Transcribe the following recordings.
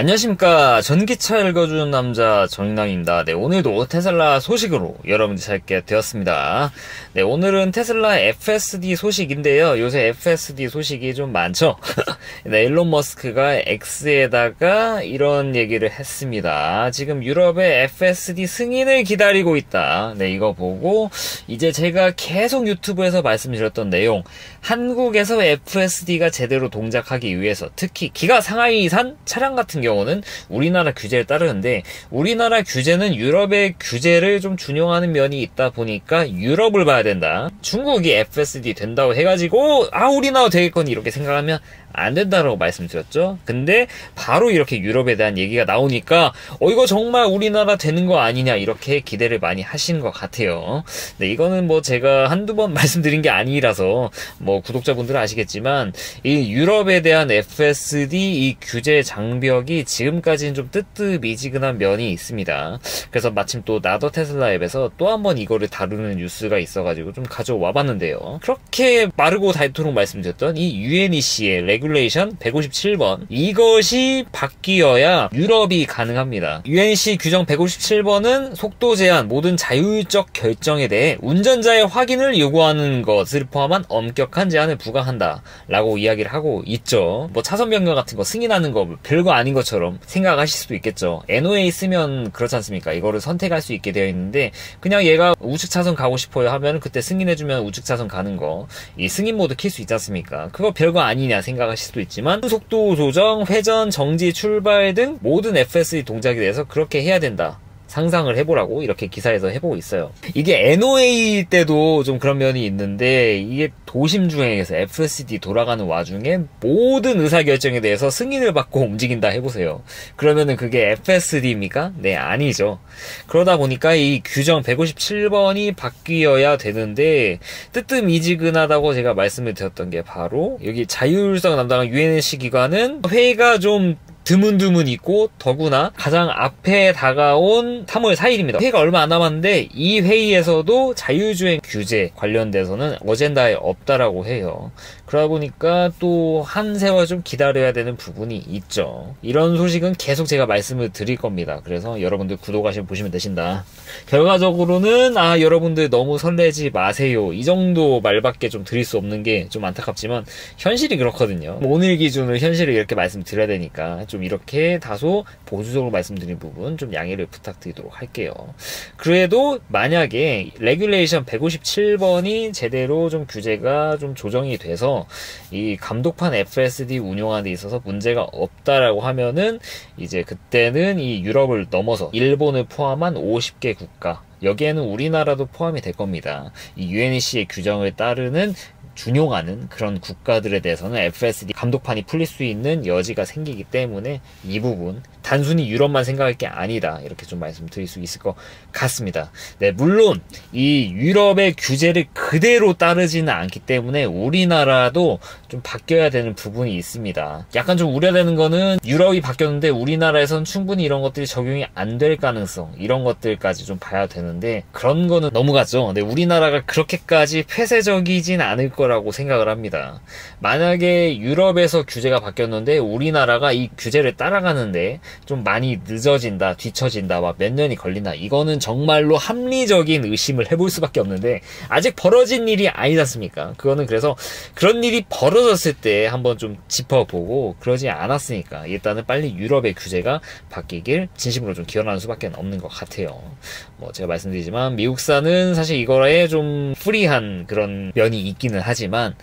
안녕하십니까. 전기차 읽어주는 남자 정인왕입니다. 네, 오늘도 테슬라 소식으로 여러분들 찾게 되었습니다. 네, 오늘은 테슬라 FSD 소식인데요. 요새 FSD 소식이 좀 많죠. 네, 일론 머스크가 X에다가 이런 얘기를 했습니다. 지금 유럽의 FSD 승인을 기다리고 있다. 네, 이거 보고 이제 제가 계속 유튜브에서 말씀드렸던 내용, 한국에서 FSD가 제대로 동작하기 위해서 특히 기가 상하이산 차량 같은 경우는 우리나라 규제를 따르는데, 우리나라 규제는 유럽의 규제를 좀 준용하는 면이 있다 보니까 유럽을 봐야 된다. 중국이 FSD 된다고 해가지고 우리나라 되겠거니 이렇게 생각하면 안 된다라고 말씀드렸죠. 근데 바로 이렇게 유럽에 대한 얘기가 나오니까 이거 정말 우리나라 되는 거 아니냐 이렇게 기대를 많이 하시는 것 같아요. 네, 이거는 뭐 제가 한두 번 말씀드린 게 아니라서 뭐 구독자분들은 아시겠지만, 이 유럽에 대한 FSD 이 규제 장벽이 지금까지는 좀 뜨뜻미지근한 면이 있습니다. 그래서 마침 또 나더 테슬라 앱에서 또 한 번 이거를 다루는 뉴스가 있어가지고 좀 가져와 봤는데요. 그렇게 마르고 닳도록 말씀드렸던 이 UNEC의 레귤레이션 157번, 이것이 바뀌어야 유럽이 가능합니다. UNEC 규정 157번은 속도 제한, 모든 자율적 결정에 대해 운전자의 확인을 요구하는 것을 포함한 엄격한 제한을 부과한다 라고 이야기를 하고 있죠. 뭐 차선 변경 같은 거 승인하는 거 별거 아닌 것처럼 생각하실 수도 있겠죠. NOA 쓰면 그렇지 않습니까? 이거를 선택할 수 있게 되어 있는데, 그냥 얘가 우측 차선 가고 싶어요 하면 그때 승인해주면 우측 차선 가는 거, 이 승인 모드 킬 수 있지 않습니까? 그거 별거 아니냐 생각하실 수도 있지만, 속도 조정, 회전, 정지, 출발 등 모든 FSD 동작에 대해서 그렇게 해야 된다, 상상을 해보라고 이렇게 기사에서 해보고 있어요. 이게 NOA 때도 좀 그런 면이 있는데, 이게 도심 주행에서 FSD 돌아가는 와중에 모든 의사결정에 대해서 승인을 받고 움직인다 해보세요. 그러면은 그게 FSD입니까? 네, 아니죠. 그러다 보니까 이 규정 157번이 바뀌어야 되는데, 뜨뜻미지근하다고 제가 말씀을 드렸던 게 바로 여기 자율성 담당한 UNEC 기관은 회의가 좀 드문드문 있고, 더구나 가장 앞에 다가온 3월 4일입니다. 회의가 얼마 안 남았는데 이 회의에서도 자율주행 규제 관련돼서는 어젠다에 없다라고 해요. 그러다 보니까 또 한 세월 좀 기다려야 되는 부분이 있죠. 이런 소식은 계속 제가 말씀을 드릴 겁니다. 그래서 여러분들 구독하시면 보시면 되신다. 결과적으로는 여러분들 너무 설레지 마세요, 이 정도 말밖에 좀 드릴 수 없는 게 좀 안타깝지만 현실이 그렇거든요. 오늘 기준으로 현실을 이렇게 말씀드려야 되니까 좀 이렇게 다소 보수적으로 말씀드린 부분 좀 양해를 부탁드리도록 할게요. 그래도 만약에 레귤레이션 157번이 제대로 좀 규제가 좀 조정이 돼서 이 감독판 FSD 운용하는 데 있어서 문제가 없다라고 하면은, 이제 그때는 이 유럽을 넘어서 일본을 포함한 50개 국가, 여기에는 우리나라도 포함이 될 겁니다. 이 UNEC의 규정을 따르는 준용하는 그런 국가들에 대해서는 FSD 감독판이 풀릴 수 있는 여지가 생기기 때문에 이 부분 단순히 유럽만 생각할 게 아니다, 이렇게 좀 말씀드릴 수 있을 것 같습니다. 네, 물론 이 유럽의 규제를 그대로 따르지는 않기 때문에 우리나라도 좀 바뀌어야 되는 부분이 있습니다. 약간 좀 우려되는 거는 유럽이 바뀌었는데 우리나라에선 충분히 이런 것들이 적용이 안 될 가능성, 이런 것들까지 좀 봐야 되는데 그런 거는 너무 같죠. 근데 우리나라가 그렇게까지 폐쇄적이진 않을 거라고 생각을 합니다. 만약에 유럽에서 규제가 바뀌었는데 우리나라가 이 규제를 따라가는데 좀 많이 늦어진다, 뒤처진다, 막 몇 년이 걸린다, 이거는 정말로 합리적인 의심을 해볼 수밖에 없는데 아직 벌어진 일이 아니지 않습니까? 그거는 그래서 그런 일이 벌어졌을 때 한번 좀 짚어보고, 그러지 않았으니까 일단은 빨리 유럽의 규제가 바뀌길 진심으로 좀 기원하는 수밖에 없는 것 같아요. 뭐 제가 말씀드리지만 미국산은 사실 이거에 좀 프리한 그런 면이 있기는 하지만,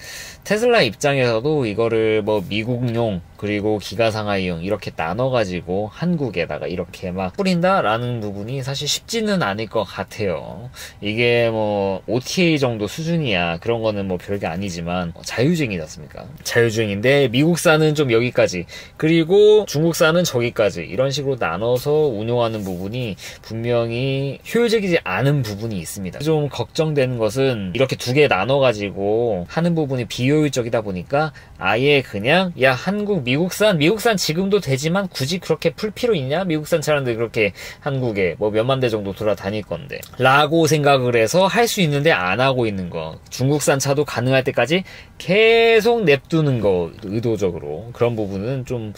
테슬라 입장에서도 이거를 뭐 미국용 그리고 기가상하이용 이렇게 나눠가지고 한국에다가 이렇게 막 뿌린다라는 부분이 사실 쉽지는 않을 것 같아요. 이게 뭐 OTA 정도 수준이야 그런 거는 뭐 별게 아니지만 자율주행이지 않습니까? 자율주행인데 미국산은 좀 여기까지, 그리고 중국산은 저기까지, 이런 식으로 나눠서 운용하는 부분이 분명히 효율적이지 않은 부분이 있습니다. 좀 걱정되는 것은 이렇게 두 개 나눠가지고 하는 부분이 비효율적이다 보니까 아예 그냥 한국 미국산 지금도 되지만 굳이 그렇게 풀 필요 있냐? 미국산 차량들 그렇게 한국에 뭐 몇만 대 정도 돌아다닐 건데 라고 생각을 해서 할 수 있는데 안 하고 있는 거, 중국산 차도 가능할 때까지 계속 냅두는 거, 의도적으로 그런 부분은 좀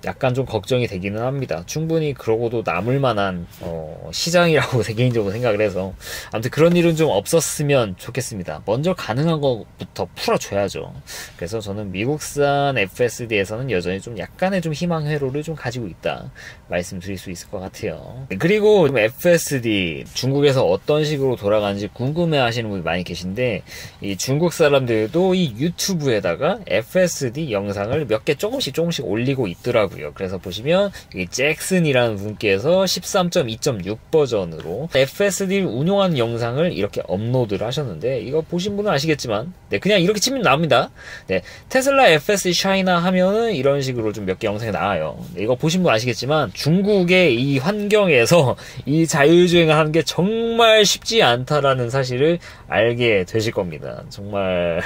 약간 좀 걱정이 되기는 합니다. 충분히 그러고도 남을 만한 시장이라고 개인적으로 생각을 해서 아무튼 그런 일은 좀 없었으면 좋겠습니다. 먼저 가능한 것부터 풀어줘야죠. 그래서 저는 미국산 FSD에서는 여전히 좀 약간의 좀 희망 회로를 좀 가지고 있다 말씀드릴 수 있을 것 같아요. 그리고 FSD 중국에서 어떤 식으로 돌아가는지 궁금해 하시는 분이 많이 계신데, 이 중국 사람들도 이 유튜브에다가 FSD 영상을 몇 개 조금씩 올리고 있더라고요. 그래서 보시면 이 잭슨이라는 분께서 13.2.6 버전으로 FSD를 운용하는 영상을 이렇게 업로드를 하셨는데, 이거 보신 분은 아시겠지만 그냥 이렇게 치면 나옵니다. 테슬라 FSD 차이나 하면은 이런 식으로 좀 몇 개 영상이 나와요. 이거 보신 분 아시겠지만 중국의 이 환경에서 이 자율주행을 하는 게 정말 쉽지 않다라는 사실을 알게 되실 겁니다. 정말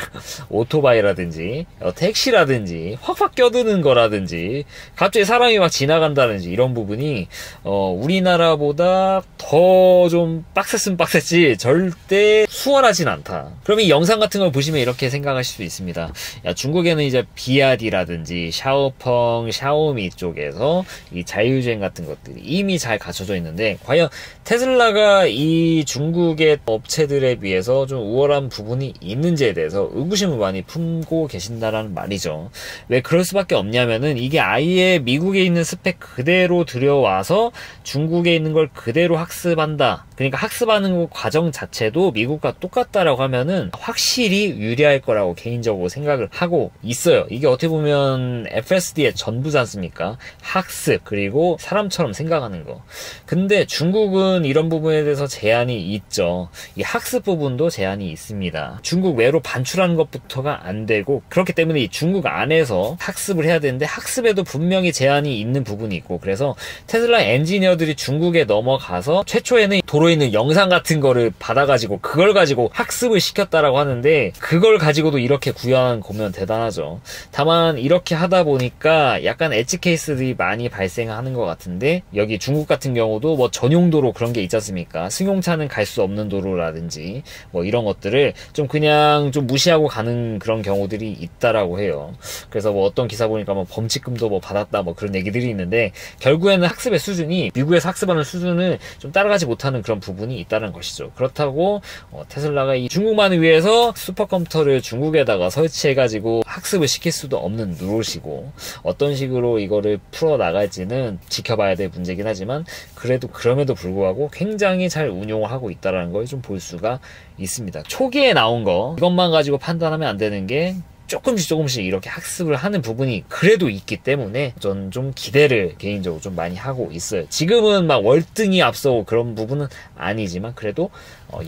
오토바이라든지 택시라든지 확확 껴드는 거라든지 갑자기 사람이 막 지나간다든지 이런 부분이 우리나라보다 더 좀 빡셌으면 빡셌지 절대 수월하진 않다. 그럼 이 영상 같은 걸 보시면 이렇게 생각하실 수 있습니다. 중국에는 이제 비아디라든지 샤오펑, 샤오미 쪽에서 이 자율주행 같은 것들이 이미 잘 갖춰져 있는데, 과연 테슬라가 이 중국의 업체들에 비해서 좀 우월한 부분이 있는지에 대해서 의구심을 많이 품고 계신다라는 말이죠. 왜 그럴 수밖에 없냐면은 이게 아예 미국에 있는 스펙 그대로 들여와서 중국에 있는 걸 그대로 학습한다. 그러니까 학습하는 과정 자체도 미국과 똑같다라고 하면은 확실히 유리할 거라고 개인적으로 생각을 하고 있어요. 이게 어떻게 보면 FSD의 전부지 않습니까? 학습, 그리고 사람처럼 생각하는 거. 근데 중국은 이런 부분에 대해서 제한이 있죠. 이 학습 부분도 제한이 있습니다. 중국 외로 반출하는 것부터가 안 되고, 그렇기 때문에 이 중국 안에서 학습을 해야 되는데 학습에도 분명히 제한이 있는 부분이 있고, 그래서 테슬라 엔지니어들이 중국에 넘어가서 최초에는 도로에 있는 영상 같은 거를 받아가지고 그걸 가지고 학습을 시켰다라고 하는데, 그걸 가지고도 이렇게 구현한 거면 대단하죠. 다만 이렇게 하다 보니까 약간 엣지 케이스들이 많이 발생하는 것 같은데, 여기 중국 같은 경우도 뭐 전용도로 그런 게 있지 않습니까? 승용차는 갈 수 없는 도로라든지 뭐 이런 것들을 좀 그냥 좀 무시하고 가는 그런 경우들이 있다라고 해요. 그래서 뭐 어떤 기사 보니까 뭐 범칙금도 뭐 받았다 뭐 그런 얘기들이 있는데, 결국에는 학습의 수준이 미국에서 학습하는 수준을 좀 따라가지 못하는 그런 부분이 있다는 것이죠. 그렇다고 테슬라가 이 중국만을 위해서 슈퍼컴퓨터를 중국에다가 설치해가지고 학습을 시킬 수도 없는 노릇이고, 어떤 식으로 이거를 풀어나갈지는 지켜봐야 될 문제긴 하지만, 그래도 그럼에도 불구하고 굉장히 잘 운용을 하고 있다는 걸 좀 볼 수가 있습니다. 초기에 나온 거 이것만 가지고 판단하면 안 되는 게, 조금씩 이렇게 학습을 하는 부분이 그래도 있기 때문에 전 좀 기대를 개인적으로 좀 많이 하고 있어요. 지금은 막 월등히 앞서고 그런 부분은 아니지만 그래도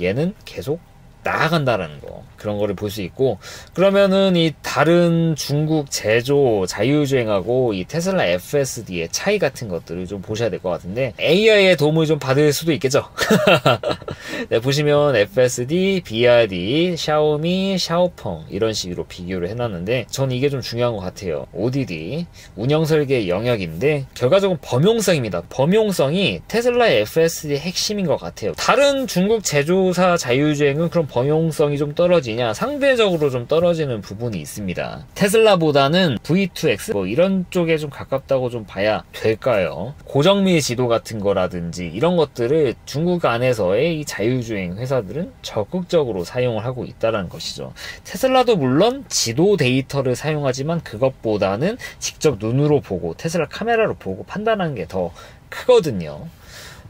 얘는 계속 나아간다라는 거, 그런 거를 볼 수 있고, 그러면은 이 다른 중국 제조 자율주행하고 이 테슬라 FSD의 차이 같은 것들을 좀 보셔야 될 것 같은데, AI의 도움을 좀 받을 수도 있겠죠. 네, 보시면 FSD, BRD, 샤오미, 샤오펑 이런 식으로 비교를 해놨는데, 전 이게 좀 중요한 것 같아요. ODD 운영설계 영역인데 결과적으로 범용성입니다. 범용성이 테슬라의 FSD의 핵심인 것 같아요. 다른 중국 제조사 자율주행은 그런 범용성이 좀 떨어지냐? 상대적으로 좀 떨어지는 부분이 있습니다. 테슬라보다는 V2X 뭐 이런 쪽에 좀 가깝다고 좀 봐야 될까요? 고정밀 지도 같은 거라든지 이런 것들을 중국 안에서의 이 자율주행 회사들은 적극적으로 사용을 하고 있다는 것이죠. 테슬라도 물론 지도 데이터를 사용하지만 그것보다는 직접 눈으로 보고 테슬라 카메라로 보고 판단하는 게 더 크거든요.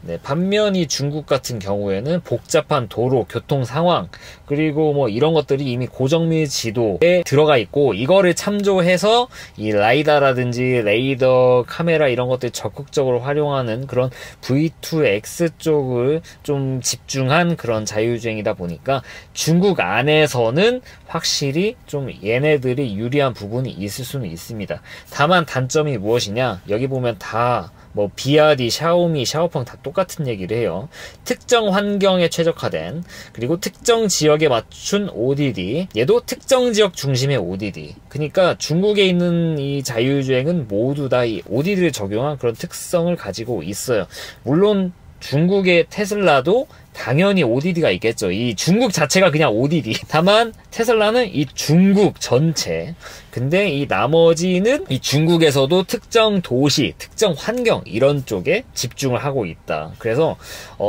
네, 반면 이 중국 같은 경우에는 복잡한 도로, 교통 상황, 그리고 뭐 이런 것들이 이미 고정밀 지도에 들어가 있고, 이거를 참조해서 이 라이다라든지 레이더, 카메라 이런 것들 적극적으로 활용하는 그런 V2X 쪽을 좀 집중한 그런 자율주행이다 보니까 중국 안에서는 확실히 좀 얘네들이 유리한 부분이 있을 수는 있습니다. 다만 단점이 무엇이냐? 여기 보면 다 뭐 BRD, 샤오미, 샤오펑 다 똑같은 얘기를 해요. 특정 환경에 최적화된, 그리고 특정 지역에 맞춘 ODD, 얘도 특정 지역 중심의 ODD. 그러니까 중국에 있는 이 자율주행은 모두 다 이 ODD를 적용한 그런 특성을 가지고 있어요. 물론 중국의 테슬라도 당연히 ODD가 있겠죠. 이 중국 자체가 그냥 ODD. 다만 테슬라는 이 중국 전체. 근데 이 나머지는 이 중국에서도 특정 도시, 특정 환경 이런 쪽에 집중을 하고 있다. 그래서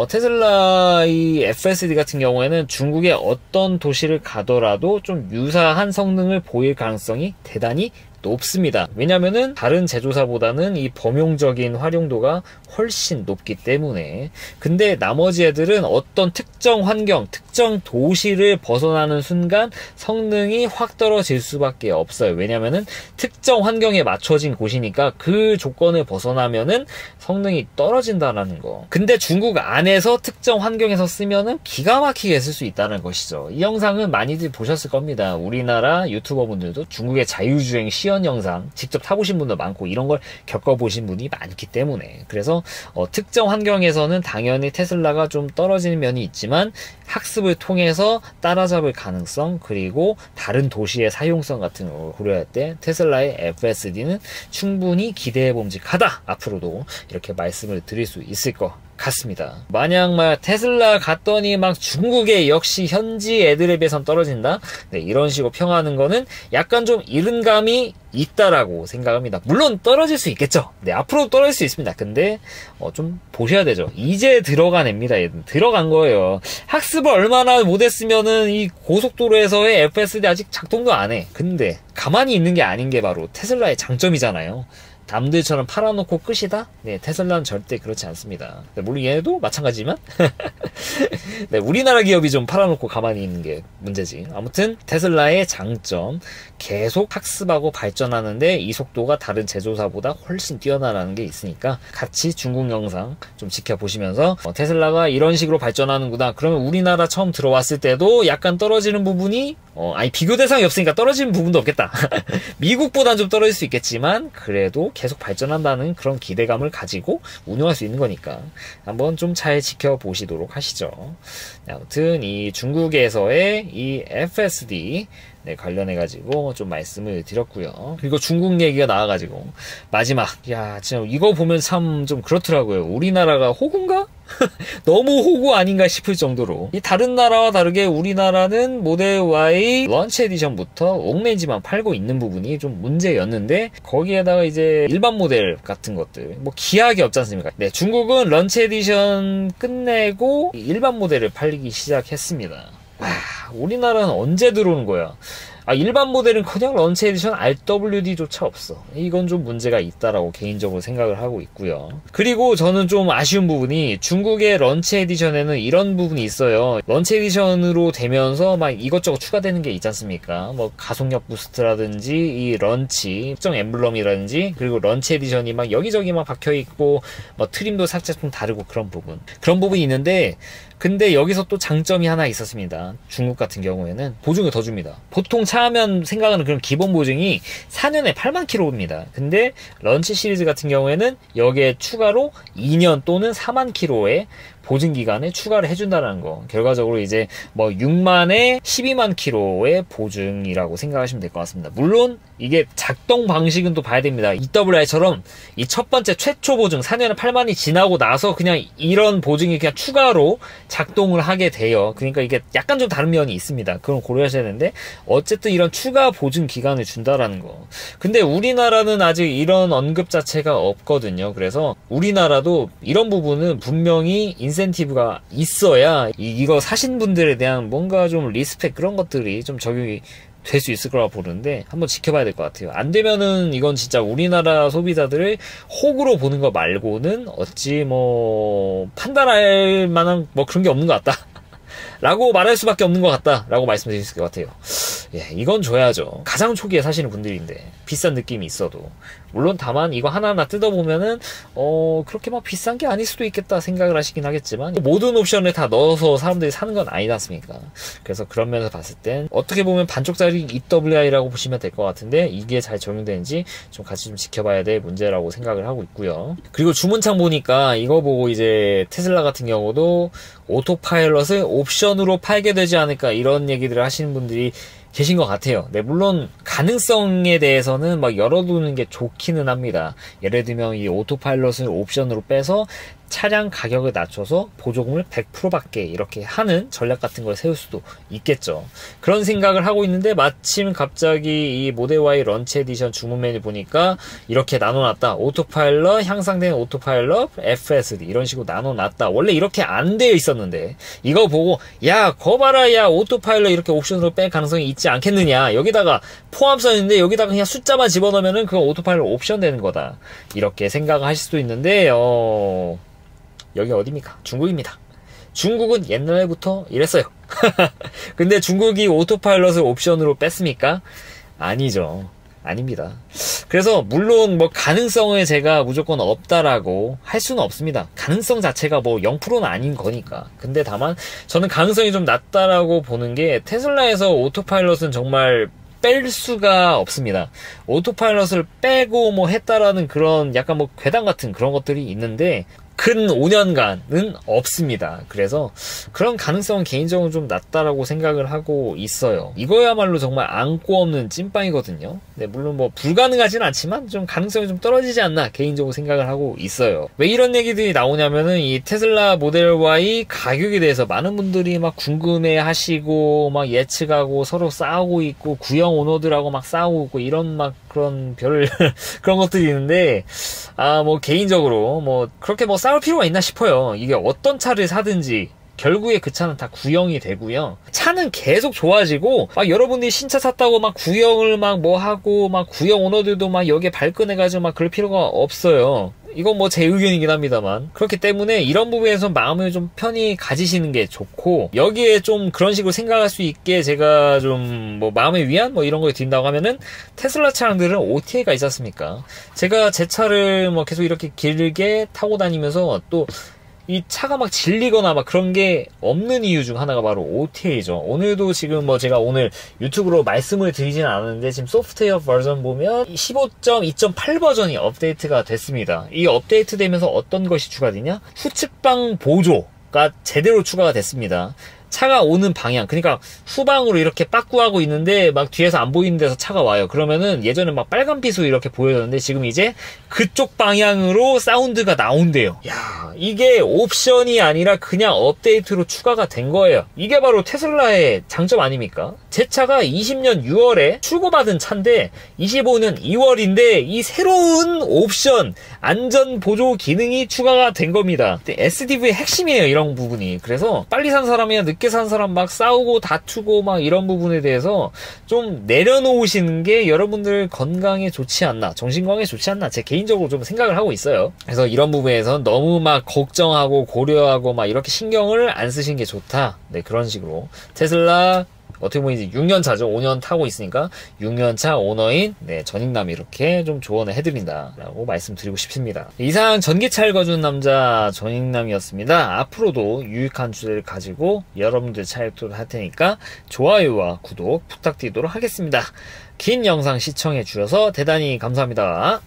테슬라 이 FSD 같은 경우에는 중국의 어떤 도시를 가더라도 좀 유사한 성능을 보일 가능성이 대단히 높습니다. 왜냐면은 다른 제조사보다는 이 범용적인 활용도가 훨씬 높기 때문에. 근데 나머지 애들은 어떤 특정 환경, 특정 도시를 벗어나는 순간 성능이 확 떨어질 수밖에 없어요. 왜냐면은 특정 환경에 맞춰진 곳이니까 그 조건을 벗어나면은 성능이 떨어진다는 거. 근데 중국 안에서 특정 환경에서 쓰면은 기가 막히게 쓸 수 있다는 것이죠. 이 영상은 많이들 보셨을 겁니다. 우리나라 유튜버분들도 중국의 자유주행 시연 영상 직접 타보신 분도 많고 이런 걸 겪어보신 분이 많기 때문에. 그래서 특정 환경에서는 당연히 테슬라가 좀 떨어지는 면이 있지만 학습을 통해서 따라잡을 가능성, 그리고 다른 도시의 사용성 같은 걸 고려할 때 테슬라의 FSD는 충분히 기대해봄직하다. 앞으로도 이렇게 말씀을 드릴 수 있을 것 같습니다. 만약 막 테슬라 갔더니 막 중국에 역시 현지 애들에 비해선 떨어진다? 네, 이런 식으로 평하는 거는 약간 좀 이른 감이 있다라고 생각합니다. 물론 떨어질 수 있겠죠. 네, 앞으로 떨어질 수 있습니다. 근데 좀 보셔야 되죠. 이제 들어간 애입니다. 얘는 들어간 거예요. 학습을 얼마나 못했으면은 이 고속도로에서의 FSD 아직 작동도 안 해. 근데 가만히 있는 게 아닌 게 바로 테슬라의 장점이잖아요. 남들처럼 팔아놓고 끝이다? 네, 테슬라는 절대 그렇지 않습니다. 네, 물론 얘도 마찬가지지만 네, 우리나라 기업이 좀 팔아놓고 가만히 있는 게 문제지. 아무튼 테슬라의 장점, 계속 학습하고 발전하는데 이 속도가 다른 제조사보다 훨씬 뛰어나다는 게 있으니까 같이 중국 영상 좀 지켜보시면서 테슬라가 이런 식으로 발전하는구나. 그러면 우리나라 처음 들어왔을 때도 약간 떨어지는 부분이 아니 비교 대상이 없으니까 떨어지는 부분도 없겠다. 미국보단 좀 떨어질 수 있겠지만 그래도 계속 발전한다는 그런 기대감을 가지고 운영할 수 있는 거니까 한번 좀 잘 지켜보시도록 하시죠. 아무튼 이 중국에서의 이 FSD 네, 관련해가지고 좀 말씀을 드렸고요. 그리고 중국 얘기가 나와가지고 마지막, 야 진짜 이거 보면 참 좀 그렇더라고요. 우리나라가 호구인가? 너무 호구 아닌가 싶을 정도로 이 다른 나라와 다르게 우리나라는 모델 Y 런치 에디션부터 옥레인지만 팔고 있는 부분이 좀 문제였는데 거기에다가 이제 일반 모델 같은 것들 뭐 기하게 없지 않습니까? 네, 중국은 런치 에디션 끝내고 일반 모델을 팔리기 시작했습니다. 와, 우리나라는 언제 들어오는 거야? 일반 모델은 그냥 런치 에디션 RWD조차 없어. 이건 좀 문제가 있다라고 개인적으로 생각을 하고 있고요. 그리고 저는 좀 아쉬운 부분이 중국의 런치 에디션에는 이런 부분이 있어요. 런치 에디션으로 되면서 막 이것저것 추가되는 게 있지 않습니까? 뭐 가속력 부스트라든지 이 런치 특정 엠블럼이라든지 그리고 런치 에디션이 막 여기저기 막 박혀있고 뭐 트림도 살짝 좀 다르고 그런 부분이 있는데 근데 여기서 또 장점이 하나 있었습니다. 중국 같은 경우에는 보증을 더 줍니다. 보통 차 하면 생각하는 그런 기본 보증이 4년에 8만 킬로입니다. 근데 런치 시리즈 같은 경우에는 여기에 추가로 2년 또는 4만 킬로의 보증 기간에 추가를 해준다는 거. 결과적으로 이제 뭐 6만에 12만 킬로의 보증이라고 생각하시면 될 것 같습니다. 물론 이게 작동 방식은 또 봐야 됩니다. EWI처럼 이 첫 번째 최초 보증 4년에 8만이 지나고 나서 그냥 이런 보증이 그냥 추가로 작동을 하게 돼요. 그러니까 이게 약간 좀 다른 면이 있습니다. 그럼 고려하셔야 되는데 어쨌든 이런 추가 보증 기간을 준다라는 거. 근데 우리나라는 아직 이런 언급 자체가 없거든요. 그래서 우리나라도 이런 부분은 분명히 인센티브가 있어야 이거 사신 분들에 대한 뭔가 좀 리스펙 그런 것들이 좀 적용이 될 수 있을 거라고 보는데 한번 지켜봐야 될 것 같아요. 안 되면은 이건 진짜 우리나라 소비자들을 호구로 보는 거 말고는 어찌 뭐 판단할 만한 뭐 그런 게 없는 것 같다 라고 말할 수밖에 없는 것 같다 라고 말씀드릴 수 있을 것 같아요. 예, 이건 줘야죠. 가장 초기에 사시는 분들인데 비싼 느낌이 있어도 물론 다만 이거 하나하나 뜯어보면은 그렇게 막 비싼 게 아닐 수도 있겠다 생각을 하시긴 하겠지만 모든 옵션을 다 넣어서 사람들이 사는 건 아니지 않습니까? 그래서 그런 면에서 봤을 땐 어떻게 보면 반쪽짜리 EWI라고 보시면 될 것 같은데 이게 잘 적용되는지 좀 같이 좀 지켜봐야 될 문제라고 생각을 하고 있고요. 그리고 주문창 보니까 이거 보고 이제 테슬라 같은 경우도 오토파일럿을 옵션으로 팔게 되지 않을까 이런 얘기들을 하시는 분들이 계신 것 같아요. 네, 물론 가능성에 대해서는 막 열어두는 게 좋기는 합니다. 예를 들면 이 오토파일럿을 옵션으로 빼서 차량 가격을 낮춰서 보조금을 100% 받게 이렇게 하는 전략 같은 걸 세울 수도 있겠죠. 그런 생각을 하고 있는데 마침 갑자기 이 모델 Y 런치 에디션 주문 메뉴 보니까 이렇게 나눠놨다. 오토파일럿, 향상된 오토파일럿, FSD 이런 식으로 나눠놨다. 원래 이렇게 안 되어 있었는데 이거 보고 야 거 봐라, 야 오토파일럿 이렇게 옵션으로 뺄 가능성이 있지 않겠느냐, 여기다가 포함 써있는데 여기다가 그냥 숫자만 집어넣으면은 그거 오토파일럿 옵션 되는 거다, 이렇게 생각을 하실 수도 있는데 여기 어디입니까? 중국입니다. 중국은 옛날부터 이랬어요. 근데 중국이 오토파일럿을 옵션으로 뺐습니까? 아니죠. 아닙니다. 그래서 물론 뭐 가능성을 제가 무조건 없다라고 할 수는 없습니다. 가능성 자체가 뭐 0%는 아닌 거니까. 근데 다만 저는 가능성이 좀 낮다라고 보는 게, 테슬라에서 오토파일럿은 정말 뺄 수가 없습니다. 오토파일럿을 빼고 뭐 했다라는 그런 약간 뭐 괴담 같은 그런 것들이 있는데 근 5년간은 없습니다. 그래서 그런 가능성은 개인적으로 좀 낮다라고 생각을 하고 있어요. 이거야말로 정말 안고 없는 찐빵이거든요. 네, 물론 뭐 불가능하진 않지만 좀 가능성이 좀 떨어지지 않나 개인적으로 생각을 하고 있어요. 왜 이런 얘기들이 나오냐면은 이 테슬라 모델 Y 가격에 대해서 많은 분들이 막 궁금해 하시고 막 예측하고 서로 싸우고 있고 구형 오너들하고 막 싸우고 있고 이런 막 그런 그런 것들이 있는데, 뭐 개인적으로 뭐 그렇게 뭐 싸울 필요가 있나 싶어요. 이게 어떤 차를 사든지 결국에 그 차는 다 구형이 되고요. 차는 계속 좋아지고, 막 여러분들이 신차 샀다고 막 구형을 막 뭐 하고, 막 구형 오너들도 막 여기에 발끈해가지고 막 그럴 필요가 없어요. 이건 뭐 제 의견이긴 합니다만. 그렇기 때문에 이런 부분에서 마음을 좀 편히 가지시는 게 좋고, 여기에 좀 그런 식으로 생각할 수 있게 제가 좀 뭐 마음의 위안 뭐 이런 걸 드린다고 하면은, 테슬라 차량들은 OTA가 있지 않습니까? 제가 제 차를 뭐 계속 이렇게 길게 타고 다니면서 또 이 차가 막 질리거나 막 그런 게 없는 이유 중 하나가 바로 OTA죠. 오늘도 지금 뭐 제가 오늘 유튜브로 말씀을 드리진 않았는데, 지금 소프트웨어 버전 보면 15.2.8 버전이 업데이트가 됐습니다. 이 업데이트 되면서 어떤 것이 추가되냐? 후측방 보조가 제대로 추가가 됐습니다. 차가 오는 방향, 그러니까 후방으로 이렇게 빠꾸하고 있는데 막 뒤에서 안 보이는 데서 차가 와요. 그러면은 예전에 막 빨간빛으로 이렇게 보여졌는데 지금 이제 그쪽 방향으로 사운드가 나온대요. 야, 이게 옵션이 아니라 그냥 업데이트로 추가가 된 거예요. 이게 바로 테슬라의 장점 아닙니까? 제 차가 20년 6월에 출고받은 차인데 25년 2월인데 이 새로운 옵션, 안전 보조 기능이 추가가 된 겁니다. SDV의 핵심이에요, 이런 부분이. 그래서 빨리 산 사람이나 늦게 산 사람 막 싸우고 다투고 막 이런 부분에 대해서 좀 내려놓으시는 게 여러분들 건강에 좋지 않나, 정신건강에 좋지 않나, 제 개인적으로 좀 생각을 하고 있어요. 그래서 이런 부분에서 너무 막 걱정하고 고려하고 막 이렇게 신경을 안 쓰시는 게 좋다. 네, 그런 식으로 테슬라 어떻게 보면 이제 6년 차죠. 5년 타고 있으니까 6년 차 오너인 전익남이 이렇게 좀 조언을 해드린다라고 말씀드리고 싶습니다. 이상 전기차 읽어주는 남자 전익남이었습니다. 앞으로도 유익한 주제를 가지고 여러분들 차 읽도록 할 테니까 좋아요와 구독 부탁드리도록 하겠습니다. 긴 영상 시청해 주셔서 대단히 감사합니다.